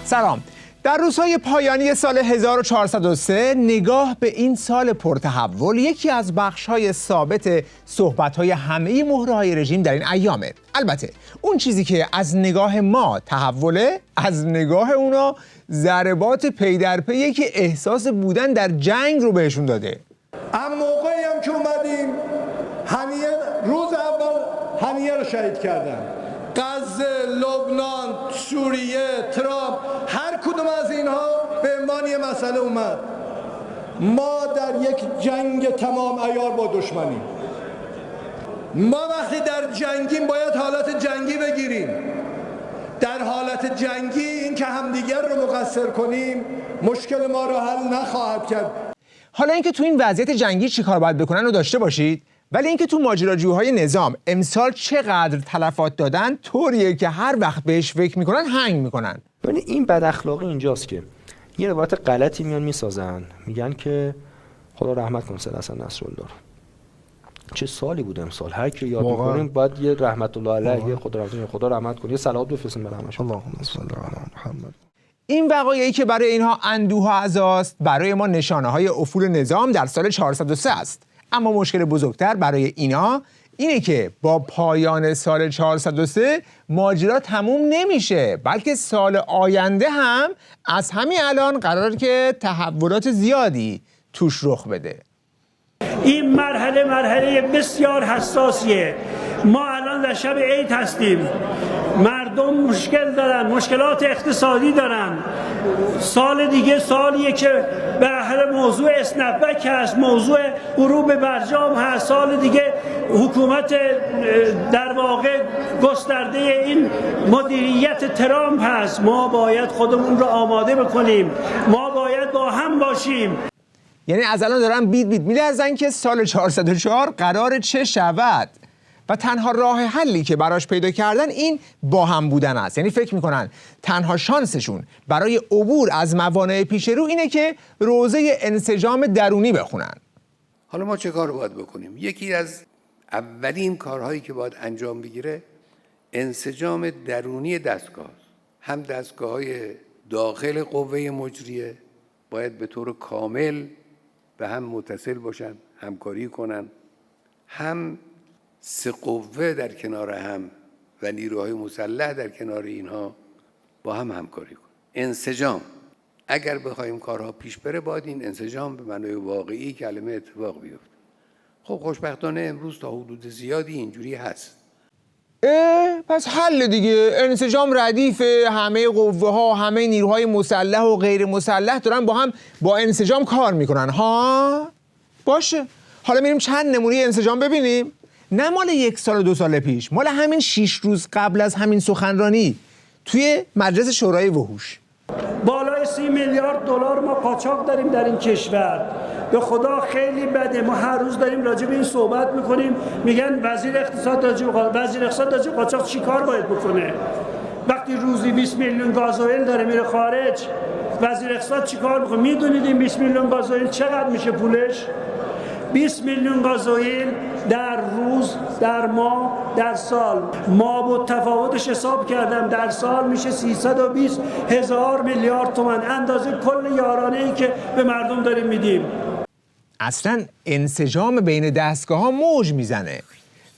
سلام. در روزهای پایانی سال 1403 نگاه به این سال پرتحول یکی از بخش‌های ثابت صحبت‌های همه مهره‌های رژیم در این ایامه. البته اون چیزی که از نگاه ما تحوله، از نگاه اونا ضربات پی در پی که احساس بودن در جنگ رو بهشون داده. اما موقعی هم که اومدیم روز اول هنیه رو شهید کردن. غزه، لبنان، سوریه، ترامپ، هر کدوم از اینها به عنوان یه مسئله اومد. ما در یک جنگ تمام عیار با دشمنیم. ما وقتی در جنگیم باید حالت جنگی بگیریم. در حالت جنگی این که همدیگر رو مقصر کنیم مشکل ما رو حل نخواهد کرد. حالا اینکه تو این وضعیت جنگی چی کار باید بکنن رو داشته باشید، ولی اینکه تو ماجراجوهای نظام امسال چقدر تلفات دادن طوریه که هر وقت بهش فکر میکنن هنگ میکنن. ببین این بد اخلاقی اینجاست که یه روایت غلطی میان میسازن، میگن که خدا رحمت کنه سید حسن نصرالله. چه سالی بود امسال، هر کی یاد میکنیم باید یه رحمت الله علیه، یه خدا رحمت کنه، یه صلوات بفرستیم بر همش. اللهم صل علی محمد. این وقایعی که برای اینها اندوه و عزاست، برای ما نشانه‌های افول نظام در سال 403 است. اما مشکل بزرگتر برای اینا اینه که با پایان سال 403 ماجرا تموم نمیشه، بلکه سال آینده هم از همین الان قراره که تحولات زیادی توش رخ بده. این مرحله بسیار حساسیه. ما الان در شب عید هستیم، مردم مشکل دارن، مشکلات اقتصادی دارن. سال دیگه سالیه که بالاخره موضوع اسنپبک هست، موضوع غروب برجام هست. سال دیگه حکومت در واقع گسترده این مدیریت ترامپ هست. ما باید خودمون رو آماده بکنیم، ما باید با هم باشیم. یعنی از الان دارن بیت میلرزن که سال 404 قرار چه شود و تنها راه حلی که براش پیدا کردن این با هم بودن است. یعنی فکر میکنن تنها شانسشون برای عبور از موانع پیش رو اینه که روزه انسجام درونی بخونن. حالا ما چه کار باید بکنیم؟ یکی از اولین کارهایی که باید انجام بگیره انسجام درونی دستگاه. هم دستگاه‌های داخل قوه مجریه باید به طور کامل به هم متصل باشن، همکاری کنن، هم سه قوه در کنار هم و نیروهای مسلح در کنار اینها با هم همکاری کنن. انسجام، اگر بخوایم کارها پیش بره باید این انسجام به معنای واقعی کلمه اتفاق بیفته. خب خوشبختانه امروز تا حدود زیادی اینجوری هست. پس حل دیگه، انسجام ردیفه، همه قوه ها، همه نیروهای مسلح و غیر مسلح دارن با هم با انسجام کار میکنن ها؟ باشه، حالا میریم چند نمونه انسجام ببینیم. نه مال 1 سال و 2 سال پیش، مال همین 6 روز قبل از همین سخنرانی توی مجلس شورای وحوش. بالای 30 میلیارد دلار ما قاچاق داریم در این کشور. به خدا خیلی بده. ما هر روز داریم راجع به این صحبت میکنیم، میگن وزیر اقتصاد راجع به قاچاق چی کار باید بکنه؟ وقتی روزی 20 میلیون گازوئیل داره میره خارج، وزیر اقتصاد چی کار میکنه؟ میدونید این 20 میلیون گازوئیل چقدر میشه پولش؟ 20 میلیون گازوئیل در روز، در ماه، در سال. ما با تفاوتش حساب کردم، در سال میشه 320,000 میلیارد تومان، اندازه کل یارانه‌ای که به مردم داریم میدیم. اصلا انسجام بین دستگاه ها موج میزنه.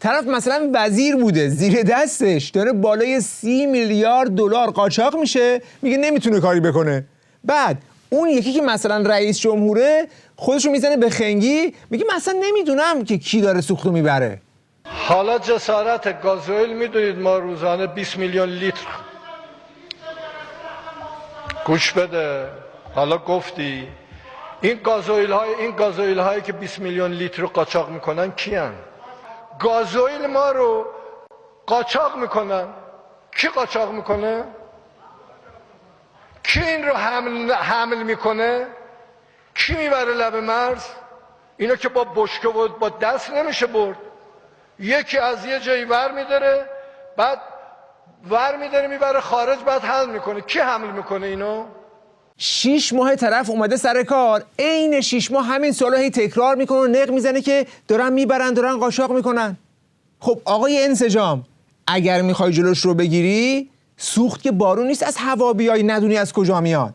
طرف مثلا وزیر بوده، زیر دستش داره بالای 30 میلیارد دلار قاچاق میشه، میگه نمیتونه کاری بکنه. بعد اون یکی که مثلا رئیس جمهوره خودشو میزنه به خنگی، میگه مثلا نمیدونم که کی داره سوختو میبره. حالا جسارت گازوئیل میدونید ما روزانه 20 میلیون لیتر. گوش بده، حالا گفتی این گازوئیل هایی که 20 میلیون لیتر رو قاچاق میکنن کیان؟ گازوئیل ما رو قاچاق میکنن. کی قاچاق میکنه؟ کی این رو حمل میکنه؟ کی میبره لب مرز؟ اینو که با بشکه و با دست نمیشه برد. یکی از یه جایی ور میداره میبره خارج، بعد حمل میکنه. کی حمل میکنه اینو؟ 6 ماه طرف اومده سر کار، عین 6 ماه همین سوالا هی تکرار میکنه و نق میزنه که دارن میبرن، دارن قاچاق میکنن. خب آقای انسجام، اگر میخوای جلوش رو بگیری سوخت که بارون نیست از هوا بیای ندونی از کجا میاد.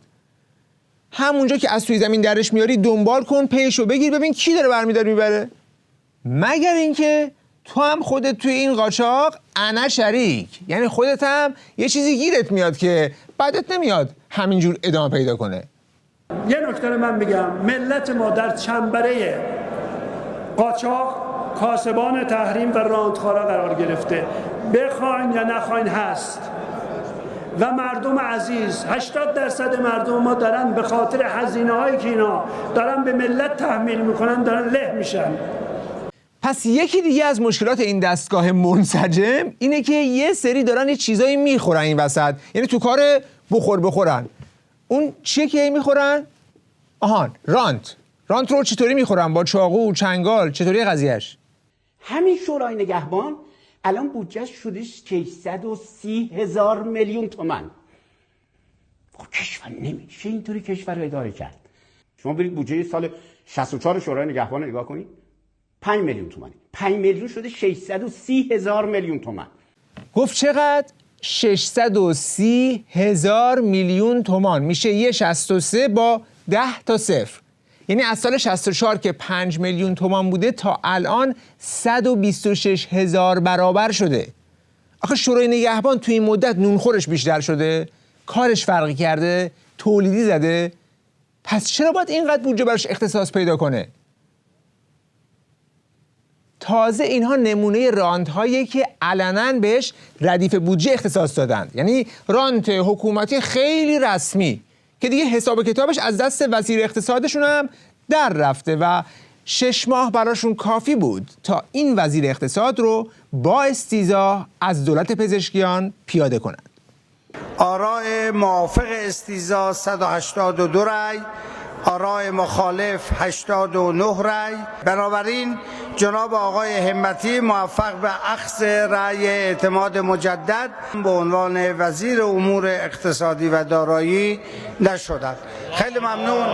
همونجا که از توی زمین درش میاری دنبال کن، پیشو بگیر، ببین کی داره برمیداره میبره. مگر اینکه تو هم خودت توی این قاچاق انا شریک، یعنی خودت هم یه چیزی گیرت میاد که بعدت نمیاد همینجور ادامه پیدا کنه. یه نکته من بگم، ملت ما در چنبره قاچاق، کاسبان تحریم و راندخوارا قرار گرفته، بخواین یا نخواین هست. و مردم عزیز، 80% مردم ما دارن به خاطر هزینه هایی که اینا دارن به ملت تحمیل میکنن دارن له میشن. پس یکی دیگه از مشکلات این دستگاه منسجم اینه که یه سری دارن یه چیزایی میخورن این وسط، یعنی تو کار بخورن. اون چیه که میخورن؟ آهان، رانت رو چطوری میخورن؟ با چاقو، چنگال، چطوری قضیهش؟ همین شورای نگهبان الان بودجهش شده 630,000 میلیون تومان. خب کشور نمیشه اینطوری کشور رو اداره کرد. شما برید بودجه سال 64 شورای نگهبان رو نگاه کنید، 5 میلیون تومانی. 5 میلیون شده 630,000 میلیون تومان. گفت چقدر؟ 630,000 میلیون تومان میشه یه 63 با 10 تا صفر. یعنی از سال 64 که 5 میلیون تومان بوده تا الان 126,000 برابر شده. آخه شورای نگهبان توی این مدت نونخورش بیشتر شده، کارش فرقی کرده، تولیدی زده، پس چرا باید اینقدر بودجه براش اختصاص پیدا کنه؟ تازه اینها نمونه رانت‌هایی که علناً بهش ردیف بودجه اختصاص دادن، یعنی رانت حکومتی خیلی رسمی که دیگه حساب کتابش از دست وزیر اقتصادشون هم در رفته و 6 ماه براشون کافی بود تا این وزیر اقتصاد رو با استیضاح از دولت پزشکیان پیاده کنند. آراء موافق استیضاح 182 رأی، آراء مخالف 89 رأی. بنابراین جناب آقای همتی موفق به اخذ رأی اعتماد مجدد به عنوان وزیر امور اقتصادی و دارایی نشدند. خیلی ممنون،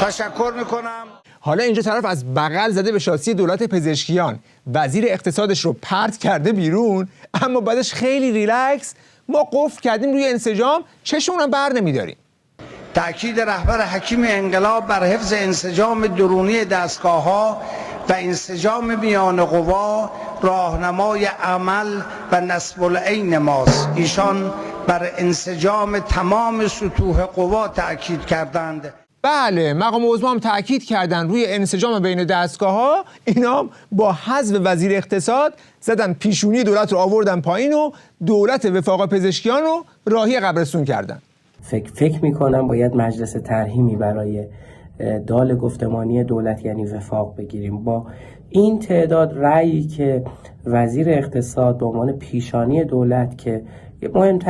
تشکر میکنم. حالا اینجا طرف از بغل زده به شاسی دولت پزشکیان، وزیر اقتصادش رو پرت کرده بیرون، اما بعدش خیلی ریلکس ما قفل کردیم روی انسجام، چشمون بر نمیداریم. تأکید رهبر حکیم انقلاب بر حفظ انسجام درونی دستگاه‌ها و انسجام میان قوا راهنمای عمل و نصب العین ماست. ایشان بر انسجام تمام سطوح قوا تأکید کردند. بله، مقام عظما هم تأکید کردن روی انسجام بین دستگاه‌ها. اینا با حذف وزیر اقتصاد زدن پیشونی دولت رو آوردن پایین و دولت وفاق پزشکیان رو راهی قبرستون کردن. فکر میکنم باید مجلس ترحیمی برای دال گفتمانی دولت یعنی وفاق بگیریم. با این تعداد رأیی که وزیر اقتصاد به عنوان پیشانی دولت که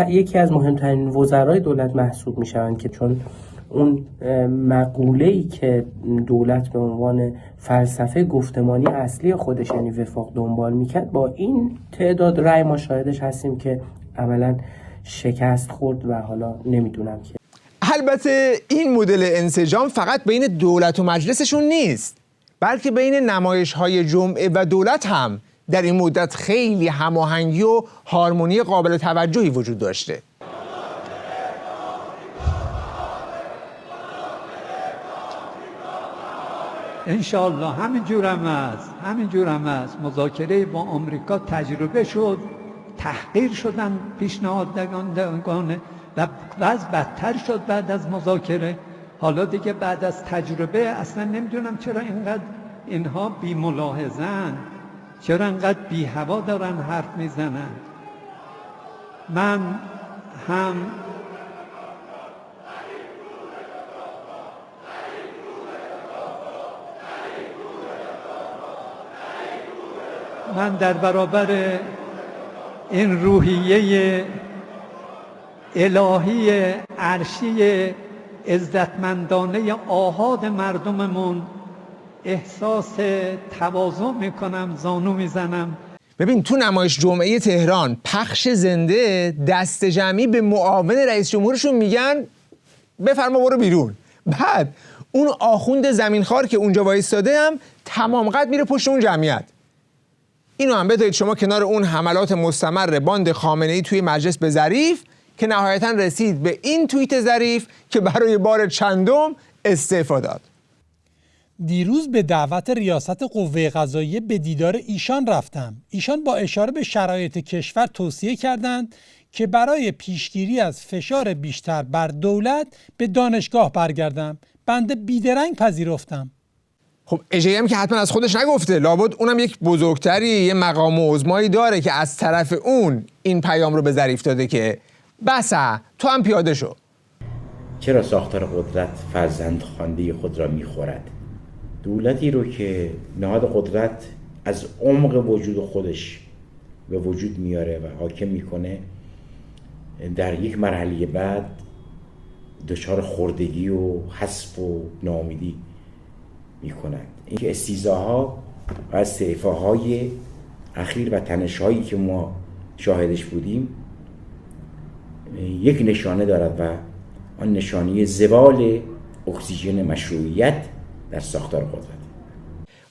یکی از مهمترین وزرای دولت محسوب میشوند، که چون اون مقوله‌ای که دولت به عنوان فلسفه گفتمانی اصلی خودش یعنی وفاق دنبال میکرد، با این تعداد رأی ما شاهدش هستیم که عملاً شکست خورد و حالا نمیدونم که. البته این مدل انسجام فقط بین دولت و مجلسشون نیست، بلکه بین نمایش‌های جمعه و دولت هم در این مدت خیلی هماهنگی و هارمونی قابل توجهی وجود داشته. انشالله همینجور هم است. مذاکره با آمریکا تجربه شد، تحقیر شدن پیشنهادگان و وضع بدتر شد بعد از مذاکره. حالا دیگه بعد از تجربه اصلا نمیدونم چرا اینقدر اینها بی ملاحظن، چرا اینقدر بی هوا دارن حرف میزنن. من در برابر این روحیه الهی عرشی عزتمندانه آحاد مردممون احساس تواضع میکنم، زانو میزنم. ببین تو نمایش جمعه تهران پخش زنده دست جمعی به معاون رئیس جمهورشون میگن بفرما برو بیرون. بعد اون آخوند زمینخوار که اونجا وایستاده هم تمام قد میره پشت اون جمعیت. اینو هم بدایید شما کنار اون حملات مستمر باند خامنه‌ای توی مجلس به ظریف که نهایتاً رسید به این توییت ظریف که برای بار چندم استعفا داد. دیروز به دعوت ریاست قوه قضاییه به دیدار ایشان رفتم. ایشان با اشاره به شرایط کشور توصیه کردند که برای پیشگیری از فشار بیشتر بر دولت به دانشگاه برگردم. بنده بیدرنگ پذیرفتم. خب اژه‌ای هم که حتما از خودش نگفته، لابد اونم یک بزرگتری، یه مقام عظمایی داره که از طرف اون این پیام رو به ظریف داده که بسا تو هم پیاده شو. چرا ساختار قدرت فرزندخوانده خود را میخورد؟ دولتی رو که نهاد قدرت از عمق وجود خودش به وجود میاره و حاکم میکنه، در یک مرحله بعد دچار خردگی و حسب و ناامیدی میکنند. اینکه استیزاها و استعفاهای اخیر و تنش‌هایی که ما شاهدش بودیم یک نشانه دارد و آن نشانه زوال اکسیژن مشروعیت در ساختار قدرت.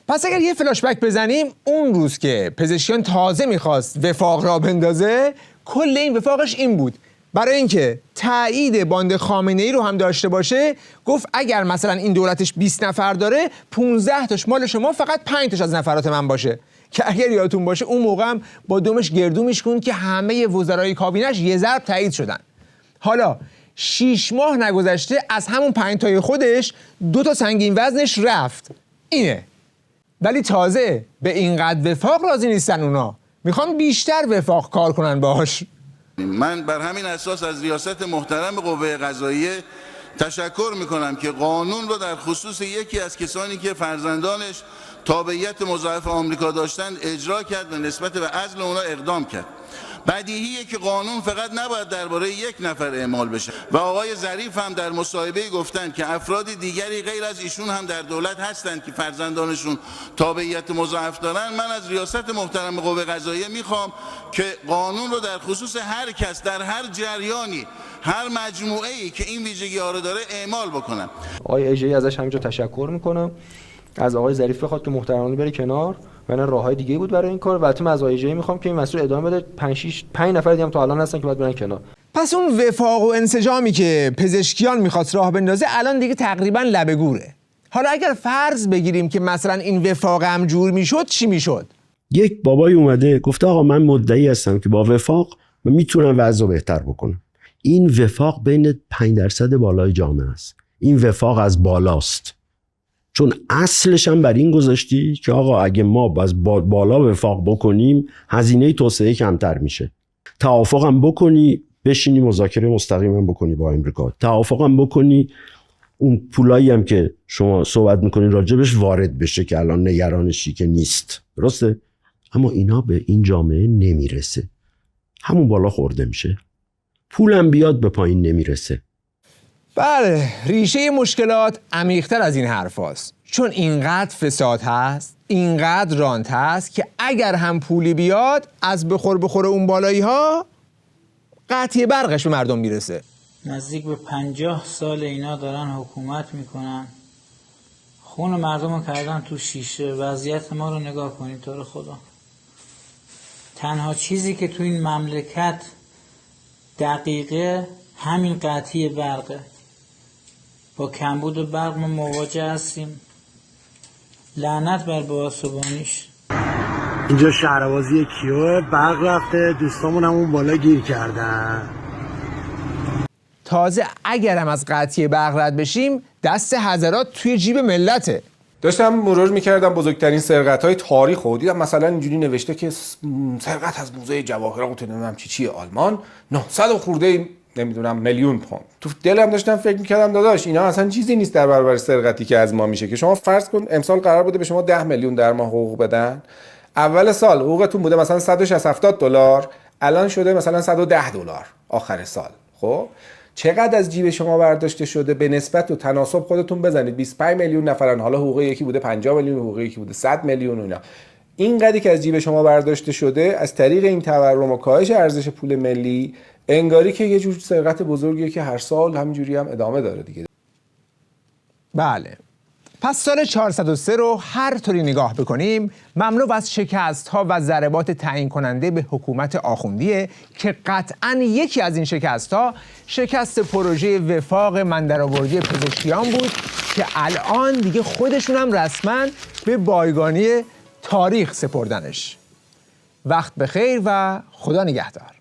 پس اگر یه فلاشبک بزنیم، اون روز که پزشکیان تازه میخواست وفاق را بندازه، کل این وفاقش این بود: برای اینکه تایید باند خامنه‌ای رو هم داشته باشه، گفت اگر مثلا این دولتش 20 نفر داره، 15 تاش مال شما، فقط 5 تاش از نفرات من باشه. که اگر یادتون باشه اون موقع هم با دمش گردو میشکن که همه وزرای کابینش یه ضرب تایید شدن. حالا 6 ماه نگذشته از همون 5 تای خودش 2 تا سنگین وزنش رفت. اینه. ولی تازه به اینقدر وفاق راضی نیستن اونا، میخوان بیشتر وفاق کار کنن باهاش. من بر همین اساس از ریاست محترم قوه قضاییه تشکر میکنم که قانون رو در خصوص یکی از کسانی که فرزندانش تابعیت مضاعف آمریکا داشتند اجرا کرد و نسبت به عزل اونا اقدام کرد. بدیهیه که قانون فقط نباید درباره یک نفر اعمال بشه و آقای ظریف هم در مصاحبه گفتن که افراد دیگری غیر از ایشون هم در دولت هستند که فرزندانشون تابعیت مضاعف دارن. من از ریاست محترم قوه قضاییه میخوام که قانون رو در خصوص هر کس در هر جریانی، هر مجموعه‌ای که این ویژگی‌ها رو داره اعمال بکنن. آقای اژه‌ای ازش همینجا تشکر میکنم. از آقای ظریف بخواد که محترمانه بره کنار و نه راههای دیگه بود برای این کار. و البته من از آقای اژه‌ای میخوام که این مسئول ادامه بده. 5 نفر دیگه هم تا الان هستن که باید برن کنار. پس اون وفاق و انسجامی که پزشکیان میخواست راه بندازه الان دیگه تقریبا لبه گوره. حالا اگر فرض بگیریم که مثلا این وفاق هم جور میشد، چی میشد؟ یک بابای اومده گفته آقا من مدعی هستم که با وفاق من میتونم وضع رو بهتر بکنم. این وفاق بین 5% بالای جامعه است. این وفاق از بالاست. چون اصلش هم بر این گذاشتی که آقا اگه ما از بالا وفاق بکنیم هزینه توسعه کمتر میشه. توافق هم بکنی، بشینی مذاکره مستقیم هم بکنی با امریکا، توافق هم بکنی اون پولایی هم که شما صحبت میکنین راجبش وارد بشه که الان نگرانشی که نیست. درسته؟ اما اینا به این جامعه نمیرسه. همون بالا خورده میشه. پولم بیاد به پایین نمیرسه. بله، ریشه مشکلات عمیق‌تر از این حرف هست. چون اینقدر فساد هست، اینقدر رانت هست که اگر هم پولی بیاد از بخور اون بالایی ها، قطعی برقش به مردم میرسه. نزدیک به 50 سال اینا دارن حکومت میکنن، خون مردم رو کردن تو شیشه. وضعیت ما رو نگاه کنید تو رو خدا. تنها چیزی که تو این مملکت دقیقه همین قطعی برقه. با کمبود برق ما مواجه هستیم. لعنت بر باسبانیش. اینجا شهربازی کیوه، برق رفته، دوستامون هم اون بالا گیر کردن. تازه اگرم از قطعی برق رد بشیم، دست حضرات توی جیب ملته. داشتم مرور میکردم بزرگترین سرقت‌های تاریخ و دیدم مثلا اینجوری نوشته که سرقت از موزه جواهرات نمیدونم چی آلمان 900 خورده نمیدونم میلیون پوند. تو دلم داشتم فکر میکردم داداش اینا اصلا چیزی نیست در برابر سرقتی که از ما میشه. که شما فرض کن امسال قرار بوده به شما 10 میلیون در ماه حقوق بدن، اول سال حقوقتون بوده مثلا 160 دلار، الان شده مثلا 110 دلار آخر سال. خب چقدر از جیب شما برداشته شده؟ به نسبت و تناسب خودتون بزنید. 25 میلیون نفرن، حالا حقوق یکی بوده 50 میلیون، حقوق یکی بوده 100 میلیون. اینا این قدری که از جیب شما برداشته شده از طریق این تورم و کاهش ارزش پول ملی، انگاری که یه جور سرقت بزرگیه که هر سال همینجوری هم ادامه داره دیگه. بله. پس سال 403 رو هر طوری نگاه بکنیم مملو از شکست‌ها و ضربات تعیین کننده به حکومت آخوندیه که قطعاً یکی از این شکست‌ها شکست پروژه وفاق من درآوردی پزشکیان بود که الان دیگه خودشون هم رسما به بایگانی تاریخ سپردنش. وقت بخیر و خدا نگهدار.